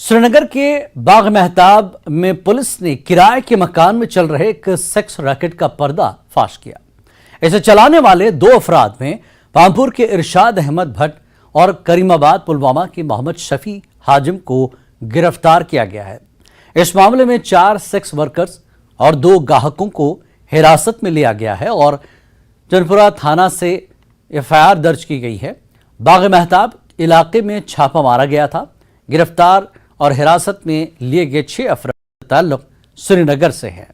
श्रीनगर के बाग मेहताब में पुलिस ने किराए के मकान में चल रहे एक सेक्स रैकेट का पर्दा फाश किया। इसे चलाने वाले दो अफराद में पामपुर के इरशाद अहमद भट्ट और करीमाबाद पुलवामा के मोहम्मद शफी हाजिम को गिरफ्तार किया गया है। इस मामले में 4 सेक्स वर्कर्स और 2 ग्राहकों को हिरासत में लिया गया है और चनपुरा थाना से एफआईआर दर्ज की गई है। बाग मेहताब इलाके में छापा मारा गया था। गिरफ्तार और हिरासत में लिए गए 6 अफराद का ताल्लुक श्रीनगर से है।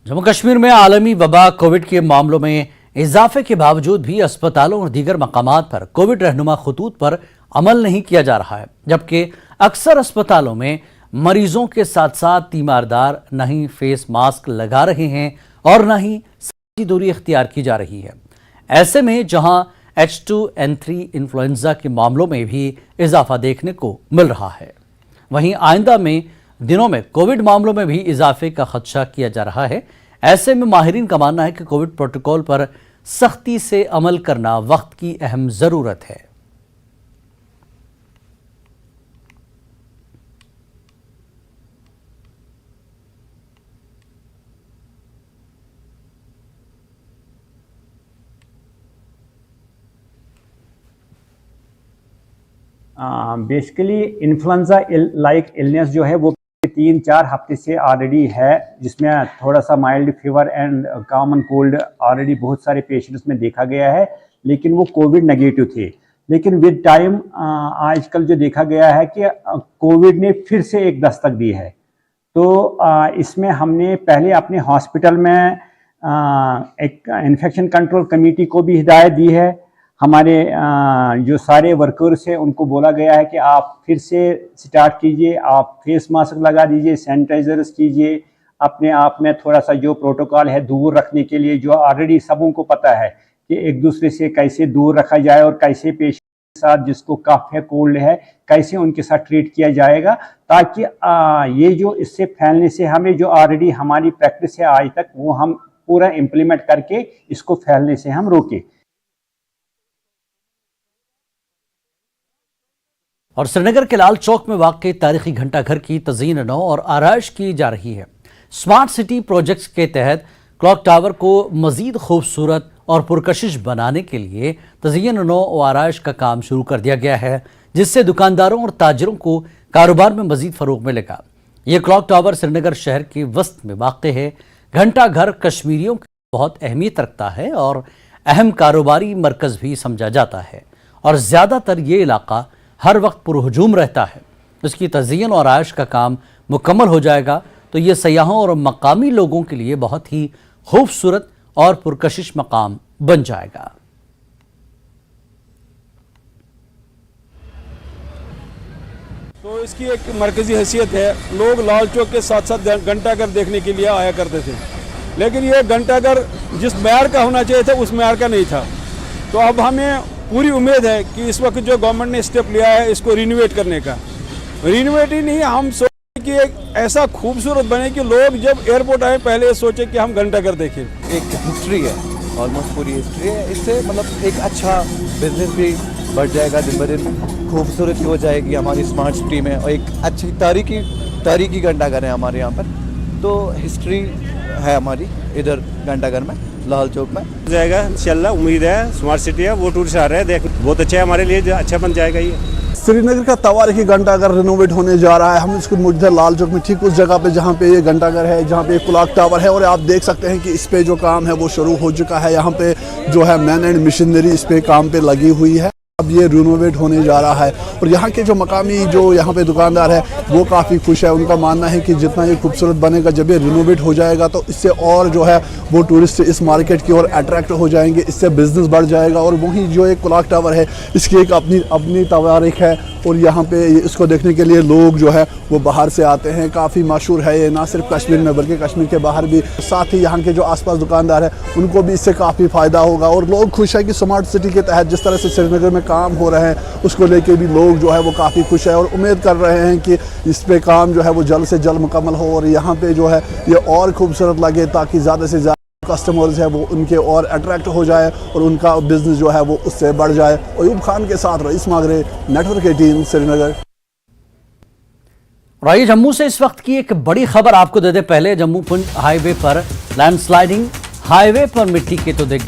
जम्मू कश्मीर में आलमी वबा कोविड के मामलों में इजाफे के बावजूद भी अस्पतालों और दीगर मकामात पर कोविड रहनुमा खतूत पर अमल नहीं किया जा रहा है, जबकि अक्सर अस्पतालों में मरीजों के साथ साथ तीमारदार न ही फेस मास्क लगा रहे हैं और न ही सामाजिक दूरी इख्तियार की जा रही है। ऐसे में जहां H2N3 इन्फ्लुएंजा के मामलों में भी इजाफा देखने को मिल रहा है, वहीं आइंदा में दिनों में कोविड मामलों में भी इजाफे का खदशा किया जा रहा है। ऐसे में माहिरीन का मानना है कि कोविड प्रोटोकॉल पर सख्ती से अमल करना वक्त की अहम जरूरत है। बेसिकली इन्फ्लुएंजा लाइक इलनेस जो है वो 3-4 हफ्ते से ऑलरेडी है, जिसमें थोड़ा सा mild fever and common cold already बहुत सारे पेशेंट्स में देखा गया है, लेकिन वो कोविड नेगेटिव थे। लेकिन विद टाइम आजकल जो देखा गया है कि कोविड ने फिर से एक दस्तक दी है। तो इसमें हमने पहले अपने हॉस्पिटल में एक इन्फेक्शन कंट्रोल कमेटी को भी हिदायत दी है। हमारे जो सारे वर्कर्स हैं उनको बोला गया है कि आप फिर से स्टार्ट कीजिए, आप फेस मास्क लगा दीजिए, सैनिटाइजर्स कीजिए, अपने आप में थोड़ा सा जो प्रोटोकॉल है दूर रखने के लिए, जो ऑलरेडी सबों को पता है कि एक दूसरे से कैसे दूर रखा जाए और कैसे पेशेंट के साथ जिसको कफ है, कोल्ड है, कैसे उनके साथ ट्रीट किया जाएगा, ताकि ये जो इससे फैलने से हमें जो ऑलरेडी हमारी प्रैक्टिस है आज तक वो हम पूरा इम्प्लीमेंट करके इसको फैलने से हम रोकें। और श्रीनगर के लाल चौक में वाक़ई तारीखी घंटाघर की तज़ीन नौ और आराइश की जा रही है। स्मार्ट सिटी प्रोजेक्ट्स के तहत क्लॉक टावर को मज़ीद खूबसूरत और पुरकशिश बनाने के लिए तज़ीन नौ और आराइश का काम शुरू कर दिया गया है, जिससे दुकानदारों और ताजरों को कारोबार में मज़ीद फ़रोग़ मिलेगा। ये क्लॉक टावर श्रीनगर शहर के वस्त में वाक़ई है। घंटाघर कश्मीरियों की बहुत अहमियत रखता है और अहम कारोबारी मरकज़ भी समझा जाता है और ज़्यादातर ये इलाका हर वक्त पुरहुजूम रहता है। इसकी तज़ीन और आराइश का काम मुकम्मल हो जाएगा तो ये सयाहों और मकामी लोगों के लिए बहुत ही खूबसूरत और पुरकशिश मकाम बन जाएगा। तो इसकी एक मरकजी हैसियत है। लोग लाल चौक के साथ साथ घंटाघर देखने के लिए आया करते थे, लेकिन ये घंटाघर जिस मैर का होना चाहिए था उस मैर का नहीं था। तो अब हमें पूरी उम्मीद है कि इस वक्त जो गवर्नमेंट ने स्टेप लिया है इसको रिनोवेट करने का, रिनोवेट ही नहीं, हम सोचे कि एक ऐसा खूबसूरत बने कि लोग जब एयरपोर्ट आए पहले सोचे कि हम घंटाघर देखें। एक हिस्ट्री है, ऑलमोस्ट पूरी हिस्ट्री है। इससे मतलब एक अच्छा बिजनेस भी बढ़ जाएगा, दिन ब दिन खूबसूरत हो जाएगी हमारी स्मार्ट सिटी में, और एक अच्छी तारीखी घंटाघर है हमारे यहाँ पर। तो हिस्ट्री है हमारी इधर घंटाघर में, लाल चौक में जाएगा इंशाल्लाह। उम्मीद है स्मार्ट सिटी है, वो टूरिस्ट आ रहे हैं, देख बहुत अच्छा है हमारे लिए, अच्छा बन जाएगा। ये श्रीनगर का तवारीखी घंटाघर रिनोवेट होने जा रहा है। हम इसको मौजूद है लाल चौक में, ठीक उस जगह पे जहाँ पे ये घंटाघर है, जहाँ पे क्लॉक टावर है। और आप देख सकते हैं कि इस पे जो काम है वो शुरू हो चुका है। यहाँ पे जो है मैन एंड मशीनरी इस पे काम पे लगी हुई है। अब ये रिनोवेट होने जा रहा है और यहाँ के जो मकामी जो यहाँ पे दुकानदार है वो काफ़ी खुश है। उनका मानना है कि जितना ये खूबसूरत बनेगा, जब ये रिनोवेट हो जाएगा तो इससे और जो है वो टूरिस्ट इस मार्केट की ओर अट्रैक्ट हो जाएंगे, इससे बिजनेस बढ़ जाएगा। और वहीं जो एक क्लॉक टावर है इसकी एक अपनी तवारीख है और यहाँ पे इसको देखने के लिए लोग जो है वो बाहर से आते हैं। काफ़ी मशहूर है ये, ना सिर्फ कश्मीर में बल्कि कश्मीर के बाहर भी। साथ ही यहाँ के जो आसपास दुकानदार हैं उनको भी इससे काफ़ी फ़ायदा होगा और लोग खुश है कि स्मार्ट सिटी के तहत जिस तरह से श्रीनगर में काम हो रहे हैं उसको लेके भी लोग जो है वो काफ़ी खुश है और उम्मीद कर रहे हैं कि इस पे काम जो है वो जल्द से जल्द मुकम्मल हो और यहाँ पे जो है ये और खूबसूरत लगे ताकि ज़्यादा से ज़्यादा कस्टमर्स है वो उनके और अट्रैक्ट हो जाए और उनका बिजनेस जो है वो उससे बढ़ जाए। अयूब खान के साथ रईस मागरे, नेटवर्क 18 श्रीनगर। और आइए जम्मू से इस वक्त की एक बड़ी खबर आपको दे दे। पहले जम्मू पुंछ हाईवे पर लैंडस्लाइडिंग, हाईवे पर मिट्टी के तो देख